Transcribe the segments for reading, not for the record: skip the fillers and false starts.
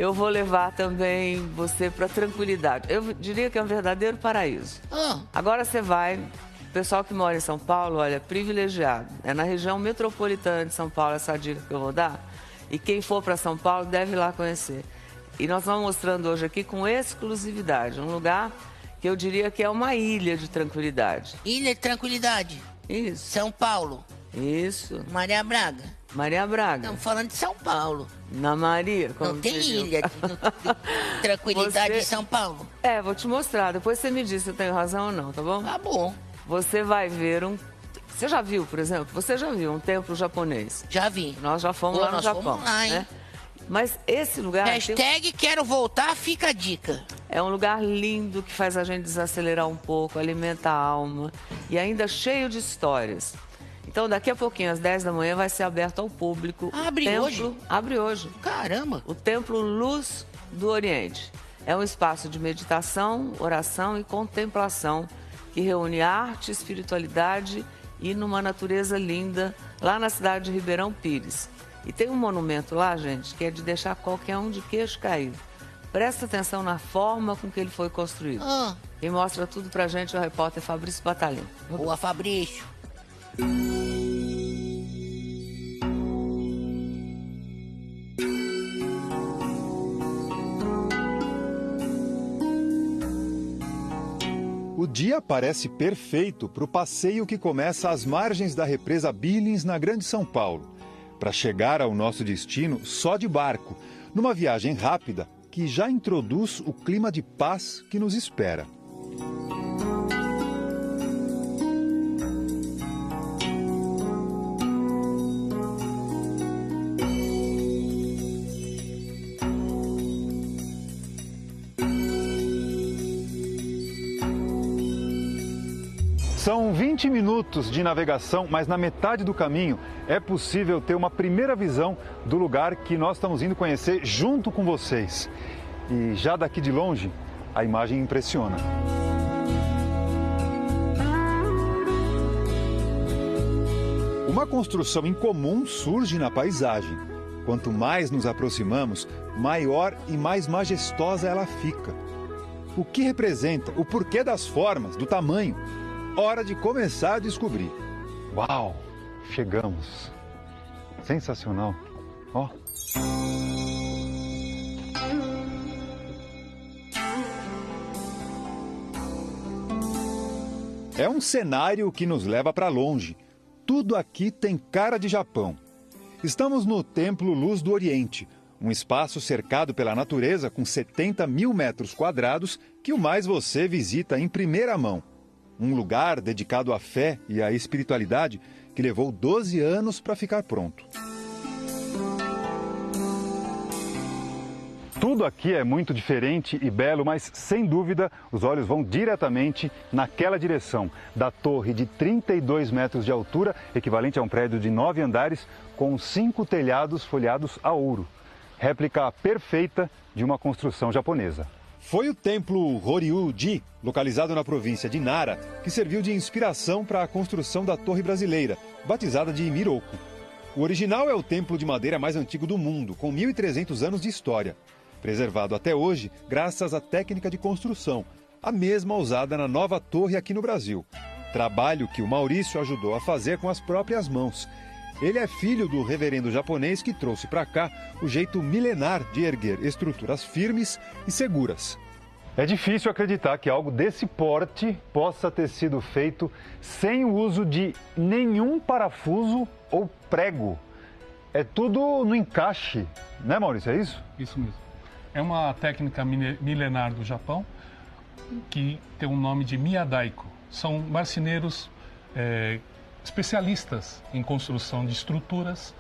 eu vou levar também você para tranquilidade. Eu diria que é um verdadeiro paraíso. Agora você vai, o pessoal que mora em São Paulo, olha, privilegiado. É na região metropolitana de São Paulo essa dica que eu vou dar. E quem for para São Paulo deve ir lá conhecer. E nós vamos mostrando hoje aqui com exclusividade, um lugar que eu diria que é uma ilha de tranquilidade. Ilha de Tranquilidade. Isso. São Paulo. Isso. Maria Braga. Maria Braga. Estamos falando de São Paulo. Na Maria, como Não tem você viu. ilha de Tranquilidade em São Paulo. É, vou te mostrar. Depois você me diz se eu tenho razão ou não, tá bom? Tá bom. Você vai ver um... Você já viu, por exemplo? Você já viu um templo japonês? Já vi. Nós já fomos lá no Japão. Fomos lá, hein? Né? Mas esse lugar... Hashtag quero voltar, fica a dica. É um lugar lindo que faz a gente desacelerar um pouco, alimenta a alma e ainda cheio de histórias. Então, daqui a pouquinho, às 10 da manhã, vai ser aberto ao público. Abre hoje? Abre hoje. Caramba! O Templo Luz do Oriente. É um espaço de meditação, oração e contemplação que reúne arte, espiritualidade e numa natureza linda, lá na cidade de Ribeirão Pires. E tem um monumento lá, gente, que é de deixar qualquer um de queixo caído. Presta atenção na forma com que ele foi construído. Quem mostra tudo pra gente é o repórter Fabrício Batalhão. Boa, Fabrício. O dia parece perfeito para o passeio que começa às margens da represa Billings, na Grande São Paulo, para chegar ao nosso destino só de barco, numa viagem rápida que já introduz o clima de paz que nos espera. São 20 minutos de navegação, mas na metade do caminho é possível ter uma primeira visão do lugar que nós estamos indo conhecer junto com vocês. E já daqui de longe, a imagem impressiona. Uma construção incomum surge na paisagem. Quanto mais nos aproximamos, maior e mais majestosa ela fica. O que representa, o porquê das formas, do tamanho? Hora de começar a descobrir. Uau! Chegamos. Sensacional. Ó. É um cenário que nos leva para longe. Tudo aqui tem cara de Japão. Estamos no Templo Luz do Oriente, um espaço cercado pela natureza com 70 mil metros quadrados que o mais você visita em primeira mão. Um lugar dedicado à fé e à espiritualidade que levou 12 anos para ficar pronto. Tudo aqui é muito diferente e belo, mas sem dúvida os olhos vão diretamente naquela direção, da torre de 32 metros de altura, equivalente a um prédio de 9 andares, com 5 telhados folheados a ouro. Réplica perfeita de uma construção japonesa. Foi o templo Horyu-ji, localizado na província de Nara, que serviu de inspiração para a construção da Torre Brasileira, batizada de Miroku. O original é o templo de madeira mais antigo do mundo, com 1.300 anos de história. Preservado até hoje graças à técnica de construção, a mesma usada na nova torre aqui no Brasil. Trabalho que o Maurício ajudou a fazer com as próprias mãos. Ele é filho do reverendo japonês que trouxe para cá o jeito milenar de erguer estruturas firmes e seguras. É difícil acreditar que algo desse porte possa ter sido feito sem o uso de nenhum parafuso ou prego. É tudo no encaixe, né, Maurício? É isso? Isso mesmo. É uma técnica milenar do Japão que tem o nome de miyadaiko. São marceneiros especialistas em construção de estruturas,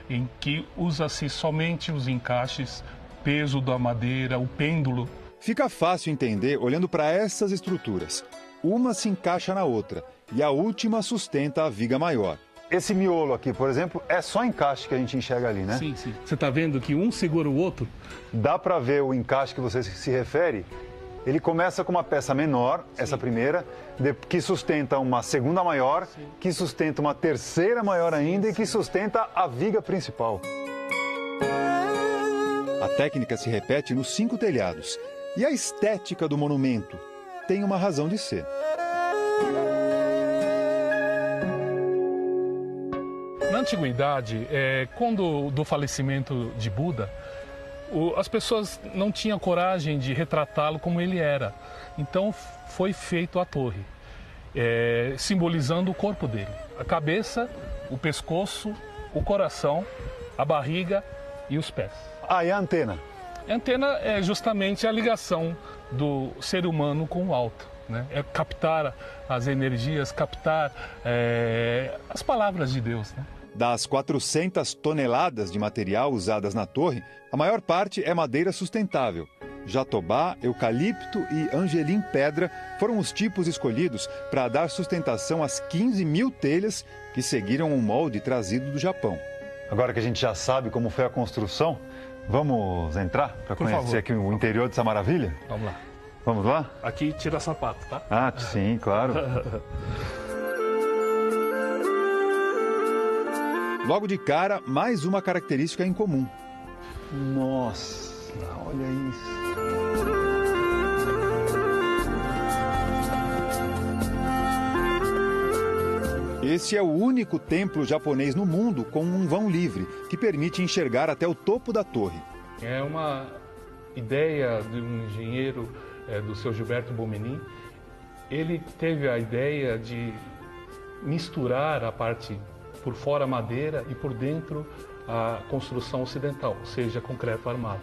em que usa-se somente os encaixes, peso da madeira, o pêndulo. Fica fácil entender olhando para essas estruturas. Uma se encaixa na outra e a última sustenta a viga maior. Esse miolo aqui, por exemplo, é só encaixe que a gente enxerga ali, né? Sim, sim. Você está vendo que um segura o outro? Dá para ver o encaixe que você se refere? Ele começa com uma peça menor, sim, essa primeira, que sustenta uma segunda maior, sim, que sustenta uma terceira maior ainda, sim, e que sustenta a viga principal. A técnica se repete nos 5 telhados. E a estética do monumento tem uma razão de ser. Na antiguidade, quando do falecimento de Buda, as pessoas não tinham coragem de retratá-lo como ele era. Então foi feito a torre, simbolizando o corpo dele. A cabeça, o pescoço, o coração, a barriga e os pés. Ah, e a antena? A antena é justamente a ligação do ser humano com o alto, né? É captar as energias, captar as palavras de Deus, né? Das 400 toneladas de material usadas na torre, a maior parte é madeira sustentável. Jatobá, eucalipto e angelim pedra foram os tipos escolhidos para dar sustentação às 15 mil telhas que seguiram um molde trazido do Japão. Agora que a gente já sabe como foi a construção, vamos entrar para conhecer aqui o interior dessa maravilha? Vamos lá. Vamos lá? Aqui tira sapato, tá? Ah, sim, claro. Logo de cara, mais uma característica em comum. Nossa, olha isso. Esse é o único templo japonês no mundo com um vão livre, que permite enxergar até o topo da torre. É uma ideia de um engenheiro, do seu Gilberto Bomeni. Ele teve a ideia de misturar a parte por fora madeira e por dentro a construção ocidental, ou seja, concreto armado.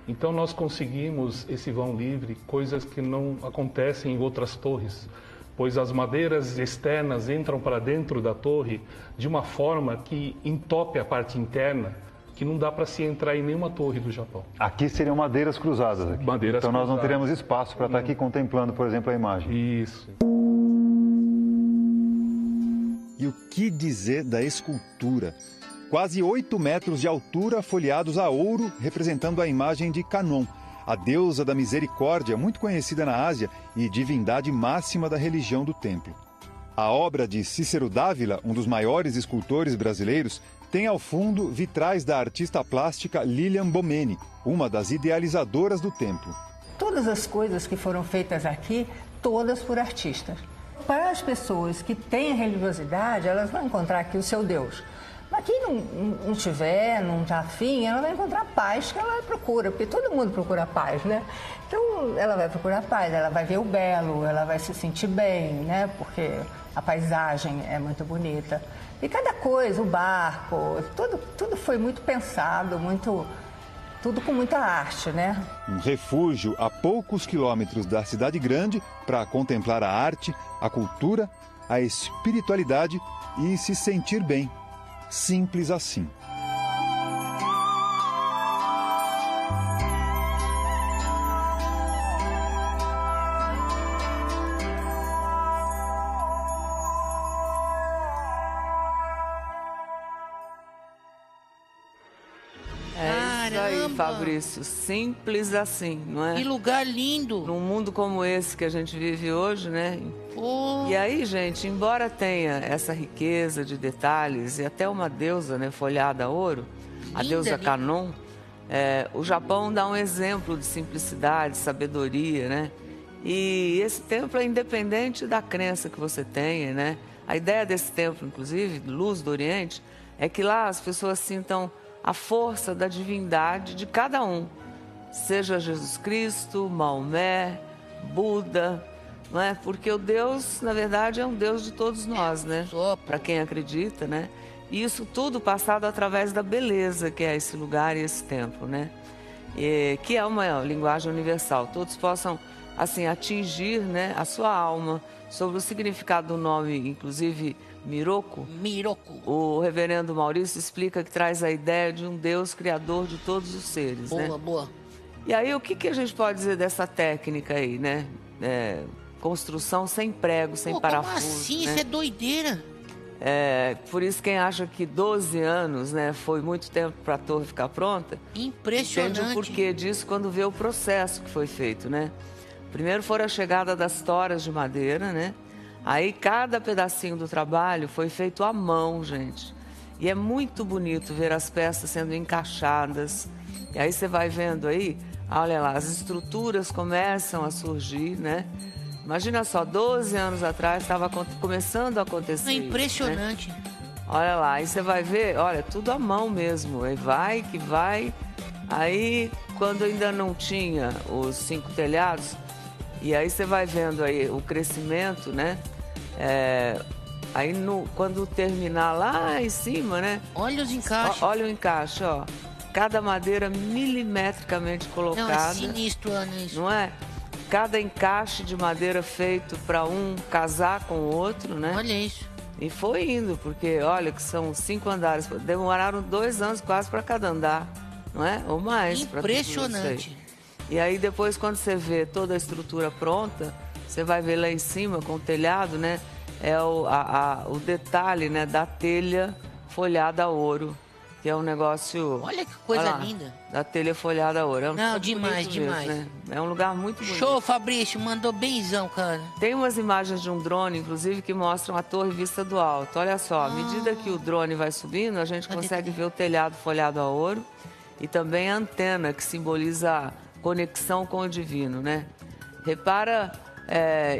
Então nós conseguimos esse vão livre, coisas que não acontecem em outras torres, pois as madeiras externas entram para dentro da torre de uma forma que entope a parte interna, que não dá para se entrar em nenhuma torre do Japão. Aqui seriam madeiras cruzadas. Aqui. Madeiras então nós não cruzadas. teremos espaço para estar aqui contemplando, por exemplo, a imagem. Isso. E o que dizer da escultura? Quase 8 metros de altura, folheados a ouro, representando a imagem de Kannon, a deusa da misericórdia, muito conhecida na Ásia e divindade máxima da religião do templo. A obra de Cícero Dávila, um dos maiores escultores brasileiros, tem ao fundo vitrais da artista plástica Lilian Bomeni, uma das idealizadoras do templo. Todas as coisas que foram feitas aqui, todas por artistas. Para as pessoas que têm religiosidade, elas vão encontrar aqui o seu Deus. Mas quem não tiver, não está afim, ela vai encontrar a paz que ela procura, porque todo mundo procura paz, né? Então, ela vai procurar paz, ela vai ver o belo, ela vai se sentir bem, né? Porque a paisagem é muito bonita. E cada coisa, o barco, tudo foi muito pensado, tudo com muita arte, né? Um refúgio a poucos quilômetros da cidade grande para contemplar a arte, a cultura, a espiritualidade e se sentir bem. Simples assim. Isso aí, Fabrício, simples assim, não é? Que lugar lindo. Num mundo como esse que a gente vive hoje, né? Oh. E aí, gente, embora tenha essa riqueza de detalhes e até uma deusa, né, folhada a ouro, a Linda, deusa linda. Kannon, o Japão dá um exemplo de simplicidade, sabedoria, né? E esse templo é independente da crença que você tenha, né? A ideia desse templo, inclusive, Luz do Oriente, é que lá as pessoas sintam a força da divindade de cada um, seja Jesus Cristo, Maomé, Buda, não é? Porque o Deus, na verdade, é um Deus de todos nós, né? Para quem acredita, né? E isso tudo passado através da beleza que é esse lugar e esse templo, né? Que é uma linguagem universal. Todos possam, assim, atingir, né, a sua alma sobre o significado do nome, inclusive Miroku. Miroku. O reverendo Maurício explica que traz a ideia de um Deus criador de todos os seres, né? Boa, boa. E aí, o que a gente pode dizer dessa técnica aí, né? Construção sem prego, sem parafuso. Como assim? Né? Isso é doideira. Por isso, quem acha que 12 anos, né, foi muito tempo para a torre ficar pronta, Impressionante. entende o porquê disso quando vê o processo que foi feito, né? Primeiro foi a chegada das toras de madeira, né? Aí cada pedacinho do trabalho foi feito à mão, gente. E é muito bonito ver as peças sendo encaixadas, E aí você vai vendo aí, olha lá, as estruturas começam a surgir, né? Imagina só, 12 anos atrás estava começando a acontecer. É impressionante. Isso, né? Olha lá, aí você vai ver, olha, tudo à mão mesmo. Aí vai que vai. Aí, quando ainda não tinha os 5 telhados, e aí você vai vendo aí o crescimento, né? Aí quando terminar lá em cima, né? Olha os encaixes. Olha o encaixe, ó. Cada madeira milimetricamente colocada. Não, é sinistro, Ana, isso. Não é? Cada encaixe de madeira feito para um casar com o outro, né? Olha isso. E foi indo, porque olha que são 5 andares. Demoraram 2 anos quase para cada andar, não é? Ou mais. Impressionante. E aí depois, quando você vê toda a estrutura pronta, você vai ver lá em cima com o telhado, né? É o detalhe, né, da telha folhada a ouro, que é um negócio... Olha que coisa lá, linda. Da telha folhada a ouro. Não, demais, demais. Mesmo, né? É um lugar muito bonito. Show, Fabrício, mandou benzão, cara. Tem umas imagens de um drone, inclusive, que mostram a torre vista do alto. Olha só, à medida que o drone vai subindo, a gente consegue ver o telhado folhado a ouro e também a antena, que simboliza a conexão com o divino, né? Repara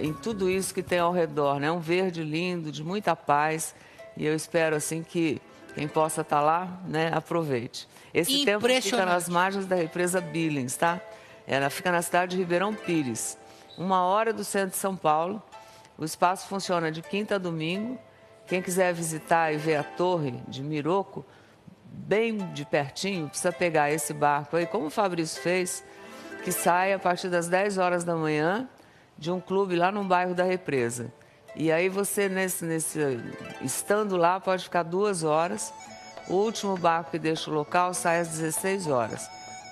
em tudo isso que tem ao redor, né? Um verde lindo, de muita paz. E eu espero, assim, que quem possa estar lá, né, aproveite. Esse templo fica nas margens da represa Billings, tá? Ela fica na cidade de Ribeirão Pires, 1 hora do centro de São Paulo. O espaço funciona de quinta a domingo. Quem quiser visitar e ver a torre de Miroco, bem de pertinho, precisa pegar esse barco aí, como o Fabrício fez, que sai a partir das 10 horas da manhã de um clube lá no bairro da Represa. E aí você, estando lá, pode ficar 2 horas. O último barco que deixa o local sai às 16 horas.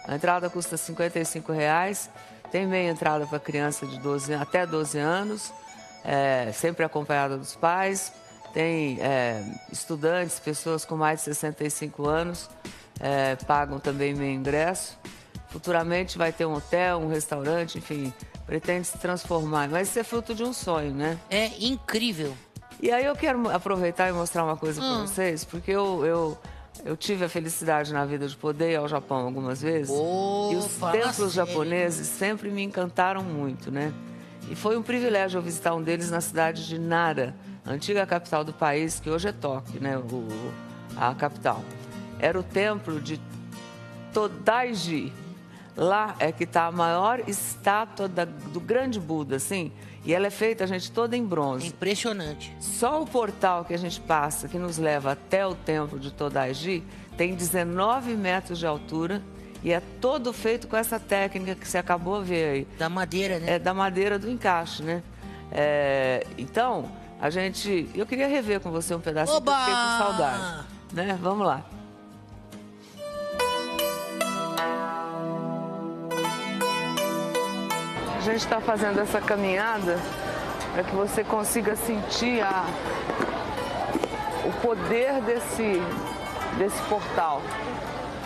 A entrada custa R$ 55,00. Tem meia entrada para criança de até 12 anos, sempre acompanhada dos pais. Tem estudantes, pessoas com mais de 65 anos, pagam também meio ingresso. Futuramente vai ter um hotel, um restaurante, enfim, pretende se transformar. Mas isso é fruto de um sonho, né? É incrível. E aí eu quero aproveitar e mostrar uma coisa para vocês, porque eu tive a felicidade na vida de poder ir ao Japão algumas vezes. E os templos japoneses sempre me encantaram muito, né? E foi um privilégio eu visitar um deles na cidade de Nara, a antiga capital do país, que hoje é Tóquio, né? A capital. Era o templo de Todaiji. Lá é que está a maior estátua do grande Buda, assim. E ela é feita, gente, toda em bronze. Impressionante. Só o portal que a gente passa, que nos leva até o templo de Todaiji, tem 19 metros de altura e é todo feito com essa técnica que você acabou de ver aí. Da madeira, né? É da madeira do encaixe, né? Então, eu queria rever com você um pedacinho, porque eu fiquei com saudade, né? Vamos lá. A gente está fazendo essa caminhada para que você consiga sentir o poder desse portal.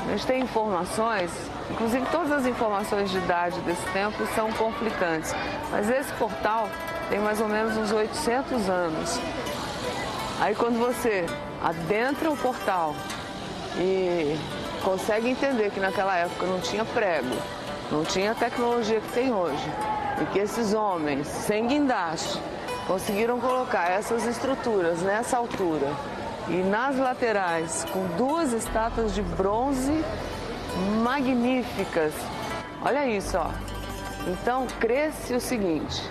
A gente tem informações, inclusive todas as informações de idade desse templo são conflitantes, mas esse portal tem mais ou menos uns 800 anos. Aí quando você adentra o portal e consegue entender que naquela época não tinha prego, não tinha a tecnologia que tem hoje, e que esses homens, sem guindaste, conseguiram colocar essas estruturas nessa altura e nas laterais com 2 estátuas de bronze magníficas. Olha isso, ó. Então, crê-se o seguinte,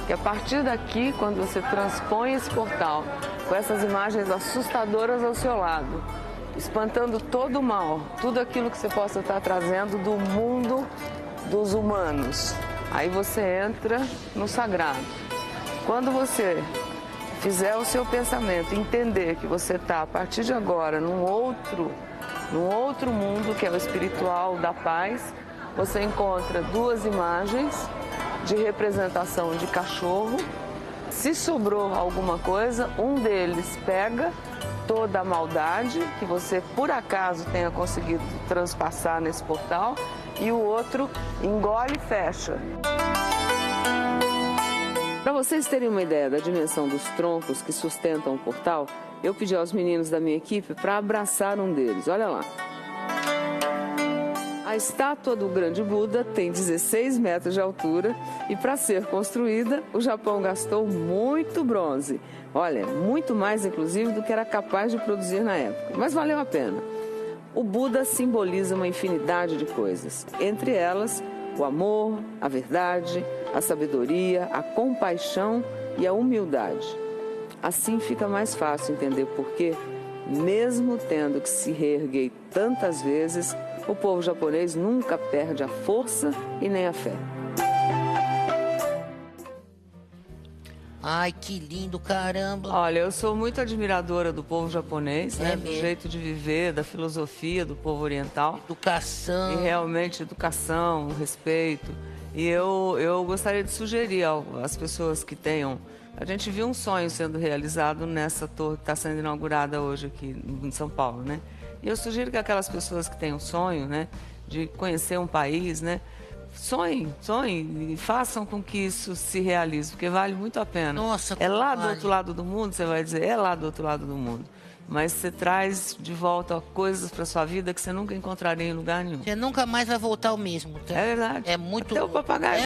que a partir daqui, quando você transpõe esse portal com essas imagens assustadoras ao seu lado, espantando todo o mal, tudo aquilo que você possa estar trazendo do mundo dos humanos. Aí você entra no sagrado. Quando você fizer o seu pensamento, entender que você está, a partir de agora, num outro mundo, que é o espiritual da paz, você encontra 2 imagens de representação de cachorro. Se sobrou alguma coisa, um deles pega toda a maldade que você, por acaso, tenha conseguido transpassar nesse portal, e o outro engole e fecha. Para vocês terem uma ideia da dimensão dos troncos que sustentam o portal, eu pedi aos meninos da minha equipe para abraçar um deles. Olha lá. A estátua do grande Buda tem 16 metros de altura e, para ser construída, o Japão gastou muito bronze. Olha, muito mais, inclusive, do que era capaz de produzir na época. Mas valeu a pena. O Buda simboliza uma infinidade de coisas. Entre elas, o amor, a verdade, a sabedoria, a compaixão e a humildade. Assim fica mais fácil entender por que, mesmo tendo que se reerguer tantas vezes, o povo japonês nunca perde a força e nem a fé. Ai, que lindo, caramba. Olha, eu sou muito admiradora do povo japonês, né? Do mesmo? jeito de viver, da filosofia do povo oriental. Educação. E realmente educação, respeito. E eu gostaria de sugerir às pessoas que tenham... A gente viu um sonho sendo realizado nessa torre que está sendo inaugurada hoje aqui em São Paulo, né? E eu sugiro que aquelas pessoas que têm um sonho, né, de conhecer um país, né, sonhem e façam com que isso se realize, porque vale muito a pena. Nossa, é lá do vale. outro lado do mundo, você vai dizer, é lá do outro lado do mundo. Mas você traz de volta coisas para sua vida que você nunca encontraria em lugar nenhum. Você nunca mais vai voltar ao mesmo, tá? É verdade. É muito... Até o papagaio